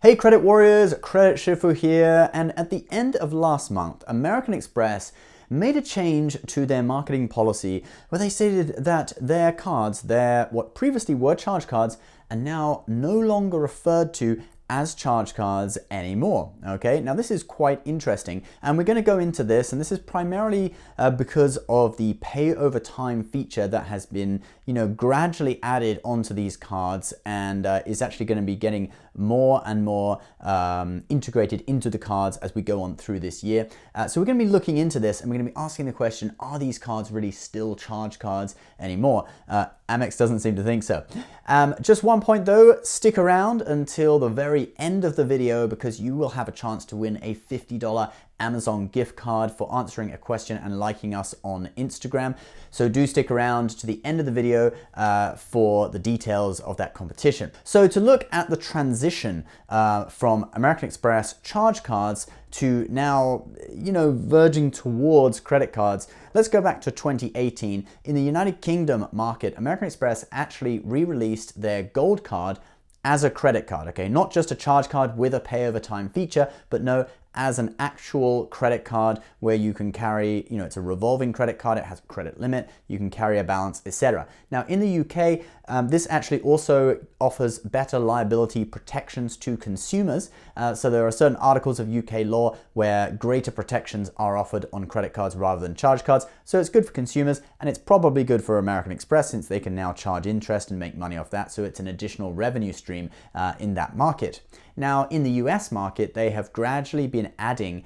Hey Credit Warriors, Credit Shifu here, and at the end of last month, American Express made a change to their marketing policy where they stated that their cards, what previously were charge cards, are now no longer referred to as charge cards anymore. Okay, now this is quite interesting, and we're going to go into this, and this is primarily because of the pay over time feature that has been, gradually added onto these cards, and is actually going to be getting more and more integrated into the cards as we go on through this year. So we're going to be looking into this, and we're going to be asking the question: are these cards really still charge cards anymore? Amex doesn't seem to think so. Just one point though, stick around until the very end of the video because you will have a chance to win a $50 Amazon gift card for answering a question and liking us on Instagram. So do stick around to the end of the video for the details of that competition. So to look at the transition from American Express charge cards to now, verging towards credit cards, let's go back to 2018. In the United Kingdom market, American Express actually re-released their Gold card as a credit card, okay? Not just a charge card with a pay over time feature, but no, as an actual credit card where you can carry, it's a revolving credit card, it has a credit limit, you can carry a balance, etc. Now in the UK, this actually also offers better liability protections to consumers. So there are certain articles of UK law where greater protections are offered on credit cards rather than charge cards. So it's good for consumers, and it's probably good for American Express since they can now charge interest and make money off that. So it's an additional revenue stream in that market. Now, in the US market, they have gradually been adding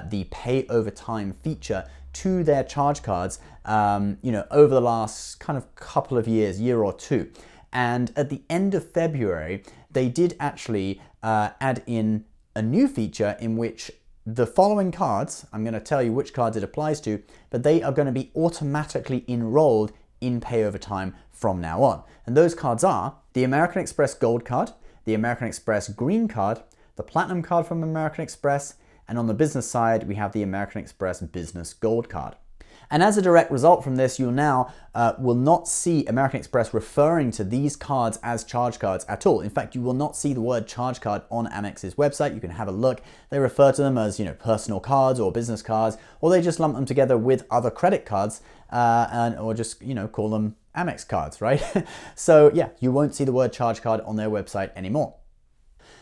the pay over time feature to their charge cards, over the last kind of couple of years, year or two. And at the end of February, they did actually add in a new feature in which the following cards, I'm going to tell you which cards it applies to, but they are going to be automatically enrolled in pay over time from now on. And those cards are the American Express Gold card, the American Express Green card, the Platinum card from American Express, and on the business side, we have the American Express Business Gold card. And as a direct result from this, you now will not see American Express referring to these cards as charge cards at all. In fact, you will not see the word charge card on Amex's website. You can have a look. They refer to them as, personal cards or business cards, or they just lump them together with other credit cards or just, call them Amex cards, right? So yeah, you won't see the word charge card on their website anymore.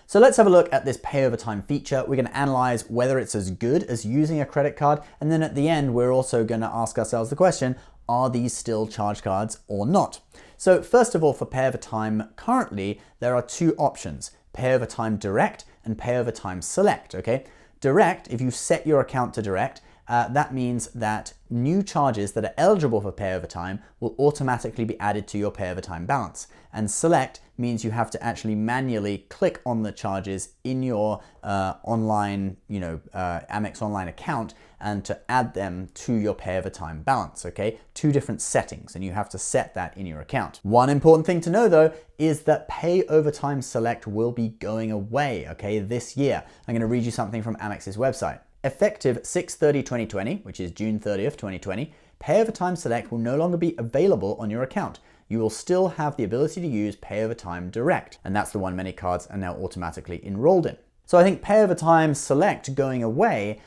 So let's have a look at this pay over time feature. We're going to analyze whether it's as good as using a credit card. And then at the end, we're also going to ask ourselves the question, are these still charge cards or not? So first of all, for pay over time, currently, there are two options: pay over time direct and pay over time select, okay? Direct, if you set your account to direct, that means that new charges that are eligible for pay over time will automatically be added to your pay over time balance. And select means you have to actually manually click on the charges in your online, Amex online account and to add them to your pay over time balance, okay? Two different settings, and you have to set that in your account. One important thing to know though is that pay over time select will be going away, okay, this year. I'm going to read you something from Amex's website. Effective 6/30/2020, which is June 30th, 2020, pay over time select will no longer be available on your account. You will still have the ability to use pay over time direct, and that's the one many cards are now automatically enrolled in. So I think pay over time select going away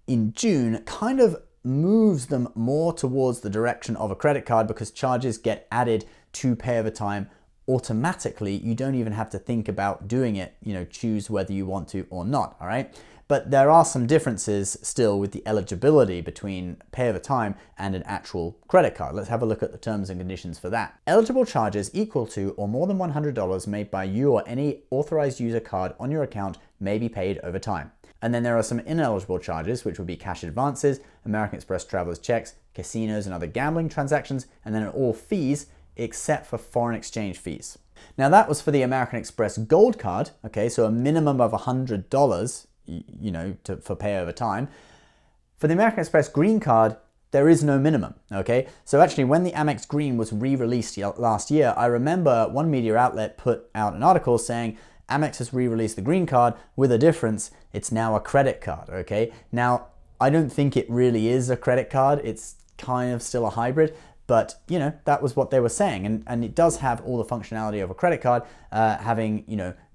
in June kind of moves them more towards the direction of a credit card because charges get added to pay over time automatically. You don't even have to think about doing it, choose whether you want to or not, all right? But there are some differences still with the eligibility between pay over time and an actual credit card. Let's have a look at the terms and conditions for that. Eligible charges equal to or more than $100 made by you or any authorized user card on your account may be paid over time. And then there are some ineligible charges, which would be cash advances, American Express travelers checks, casinos and other gambling transactions, and then all fees except for foreign exchange fees. Now that was for the American Express Gold card, okay, so a minimum of $100, for pay over time. For the American Express Green card, there is no minimum, okay? So actually when the Amex Green was re-released last year, I remember one media outlet put out an article saying Amex has re-released the Green card with a difference. It's now a credit card, okay? Now, I don't think it really is a credit card. It's kind of still a hybrid, But, that was what they were saying. And it does have all the functionality of a credit card, having,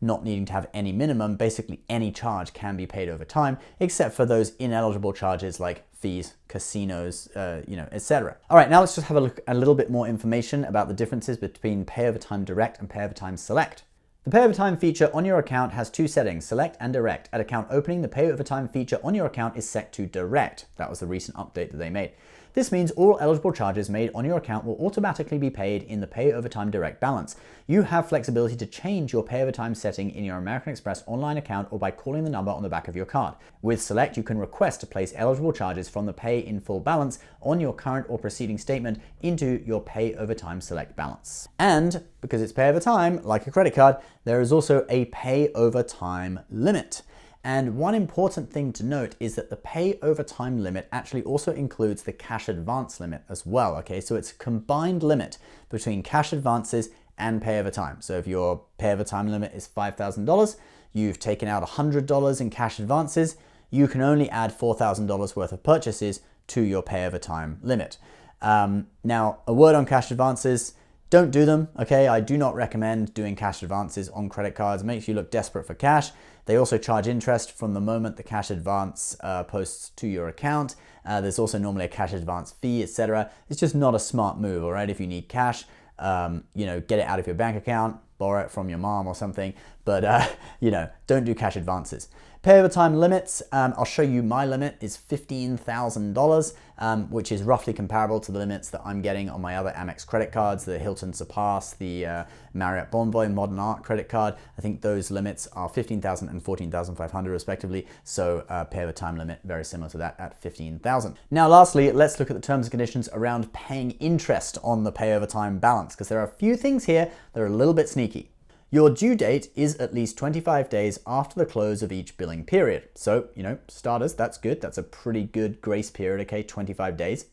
not needing to have any minimum. Basically, any charge can be paid over time, except for those ineligible charges like fees, casinos, etc. All right, now let's just have a look at a little bit more information about the differences between Pay Over Time Direct and Pay Over Time Select. The Pay Over Time feature on your account has two settings, Select and Direct. At account opening, the Pay Over Time feature on your account is set to Direct. That was the recent update that they made. This means all eligible charges made on your account will automatically be paid in the Pay Over Time Direct balance. You have flexibility to change your Pay Over Time setting in your American Express online account or by calling the number on the back of your card. With Select, you can request to place eligible charges from the Pay in Full balance on your current or preceding statement into your Pay Over Time Select balance. And because it's Pay Over Time, like a credit card, there is also a Pay Over Time limit. And one important thing to note is that the Pay Over Time limit actually also includes the cash advance limit as well, okay? So it's a combined limit between cash advances and Pay Over Time. So if your Pay Over Time limit is $5,000, you've taken out $100 in cash advances, you can only add $4,000 worth of purchases to your Pay Over Time limit. Now, a word on cash advances. Don't do them, okay? I do not recommend doing cash advances on credit cards. It makes you look desperate for cash. They also charge interest from the moment the cash advance posts to your account. There's also normally a cash advance fee, etc. It's just not a smart move, all right? If you need cash, get it out of your bank account, borrow it from your mom or something, but don't do cash advances. Pay Over Time limits, I'll show you my limit is $15,000, which is roughly comparable to the limits that I'm getting on my other Amex credit cards, the Hilton Surpass, the Marriott Bonvoy Modern Art credit card. I think those limits are $15,000 and $14,500 respectively, so Pay Over Time limit very similar to that at $15,000. Now lastly, let's look at the terms and conditions around paying interest on the Pay Over Time balance, because there are a few things here that are a little bit sneaky. Your due date is at least 25 days after the close of each billing period. So, starters, that's good. That's a pretty good grace period, okay, 25 days.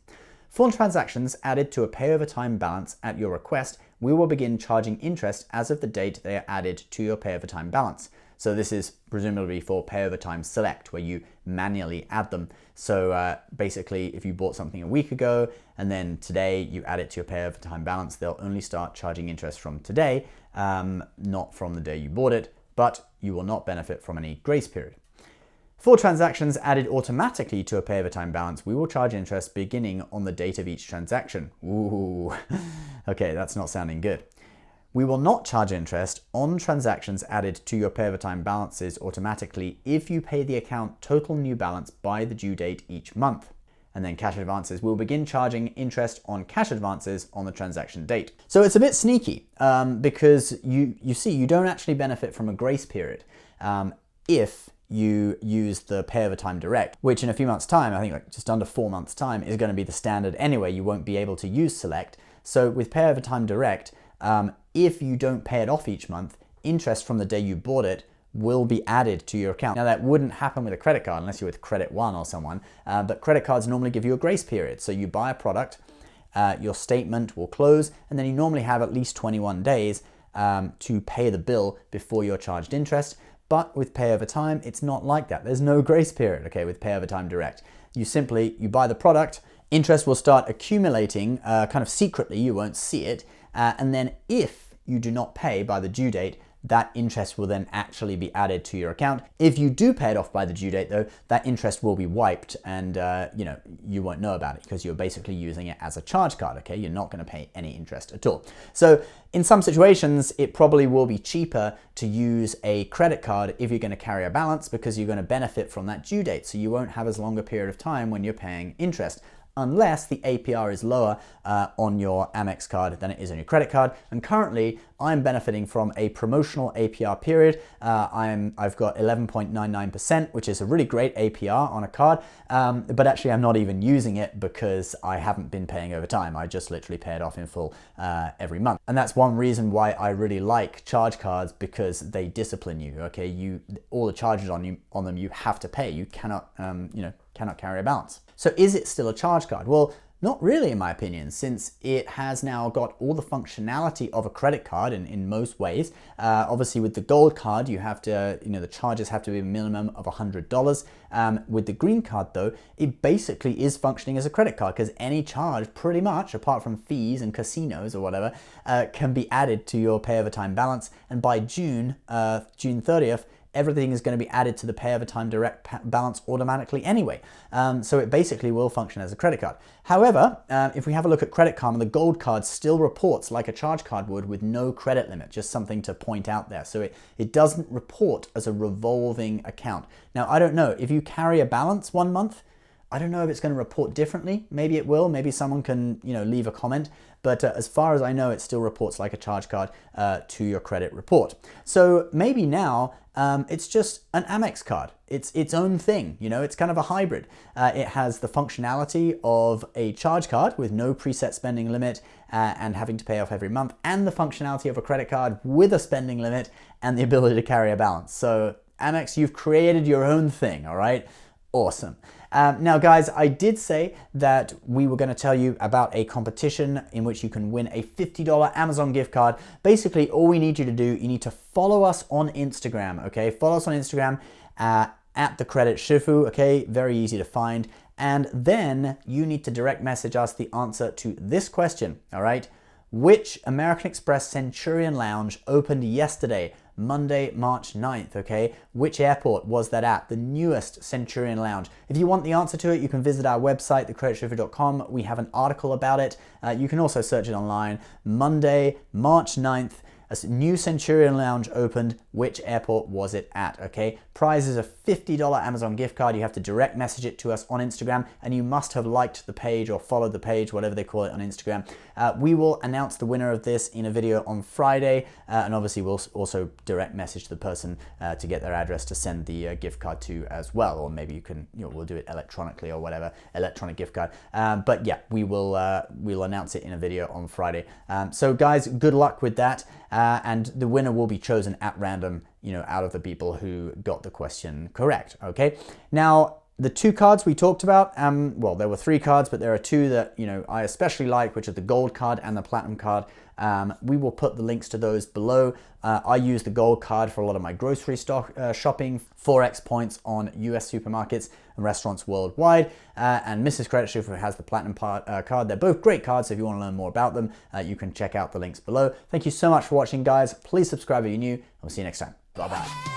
For transactions added to a Pay Over Time balance at your request, we will begin charging interest as of the date they are added to your Pay Over Time balance. So this is presumably for Pay Over Time Select, where you manually add them. So basically, if you bought something a week ago and then today you add it to your Pay Over Time balance, they'll only start charging interest from today, not from the day you bought it, but you will not benefit from any grace period. For transactions added automatically to a Pay Over Time balance, we will charge interest beginning on the date of each transaction. Ooh, okay, that's not sounding good. We will not charge interest on transactions added to your Pay Over Time balances automatically if you pay the account total new balance by the due date each month. And then cash advances will begin charging interest on cash advances on the transaction date. So it's a bit sneaky because you see, you don't actually benefit from a grace period if you use the Pay Over Time Direct, which in a few months' time, I think like just under 4 months' time, is going to be the standard anyway. You won't be able to use Select. So with Pay Over Time Direct, if you don't pay it off each month, interest from the day you bought it will be added to your account. Now that wouldn't happen with a credit card unless you're with Credit One or someone, but credit cards normally give you a grace period. So you buy a product, your statement will close, and then you normally have at least 21 days to pay the bill before you're charged interest. But with Pay Over Time, it's not like that. There's no grace period, okay, with Pay Over Time Direct. You buy the product, interest will start accumulating kind of secretly, you won't see it, and then if you do not pay by the due date, that interest will then actually be added to your account. If you do pay it off by the due date though, that interest will be wiped and you won't know about it because you're basically using it as a charge card, okay? You're not gonna pay any interest at all. So in some situations, it probably will be cheaper to use a credit card if you're gonna carry a balance because you're gonna benefit from that due date. So you won't have as long a period of time when you're paying interest, unless the APR is lower on your Amex card than it is on your credit card. And currently, I'm benefiting from a promotional APR period. I've got 11.99%, which is a really great APR on a card, but actually I'm not even using it because I haven't been paying over time. I just literally pay it off in full every month. And that's one reason why I really like charge cards, because they discipline you, okay? All the charges on them you have to pay. You cannot, cannot carry a balance. So is it still a charge card? Well, Not really, in my opinion, since it has now got all the functionality of a credit card in most ways. Obviously, with the gold card, you have to, the charges have to be a minimum of $100. With the green card, though, it basically is functioning as a credit card because any charge, pretty much, apart from fees and casinos or whatever, can be added to your pay over time balance. And by June 30th, everything is going to be added to the pay over time direct balance automatically anyway. So it basically will function as a credit card. However, if we have a look at Credit Karma, the gold card still reports like a charge card would with no credit limit, just something to point out there. So it doesn't report as a revolving account. Now, I don't know, if you carry a balance one month, I don't know if it's going to report differently. Maybe it will. Maybe someone can, leave a comment. But as far as I know, it still reports like a charge card to your credit report. So maybe now it's just an Amex card. It's its own thing. It's kind of a hybrid. It has the functionality of a charge card with no preset spending limit and having to pay off every month, and the functionality of a credit card with a spending limit and the ability to carry a balance. So Amex, you've created your own thing, all right? Awesome. Now, guys, I did say that we were going to tell you about a competition in which you can win a $50 Amazon gift card. Basically, all we need you to do, you need to follow us on Instagram, okay? Follow us on Instagram at the Credit Shifu, okay? Very easy to find. And then you need to direct message us the answer to this question, all right? Which American Express Centurion Lounge opened yesterday, Monday, March 9th, okay? Which airport was that at? The newest Centurion Lounge. If you want the answer to it, you can visit our website, thecreditshifu.com. We have an article about it. You can also search it online. Monday, March 9th, a new Centurion Lounge opened. Which airport was it at, okay? Prize is a $50 Amazon gift card. You have to direct message it to us on Instagram, and you must have liked the page or followed the page, whatever they call it on Instagram. We will announce the winner of this in a video on Friday, and obviously we'll also direct message the person to get their address to send the gift card to as well, or maybe you can, we'll do it electronically or whatever, electronic gift card. But yeah, we'll announce it in a video on Friday. So guys, good luck with that. And the winner will be chosen at random, out of the people who got the question correct, okay? Now, the two cards we talked about, well, there were three cards, but there are two that, I especially like, which are the gold card and the platinum card. We will put the links to those below. I use the gold card for a lot of my grocery shopping, 4x points on US supermarkets and restaurants worldwide. And Mrs. Credit Shifu has the platinum card. They're both great cards, so if you want to learn more about them, you can check out the links below. Thank you so much for watching, guys. Please subscribe if you're new, and we'll see you next time. Bye-bye.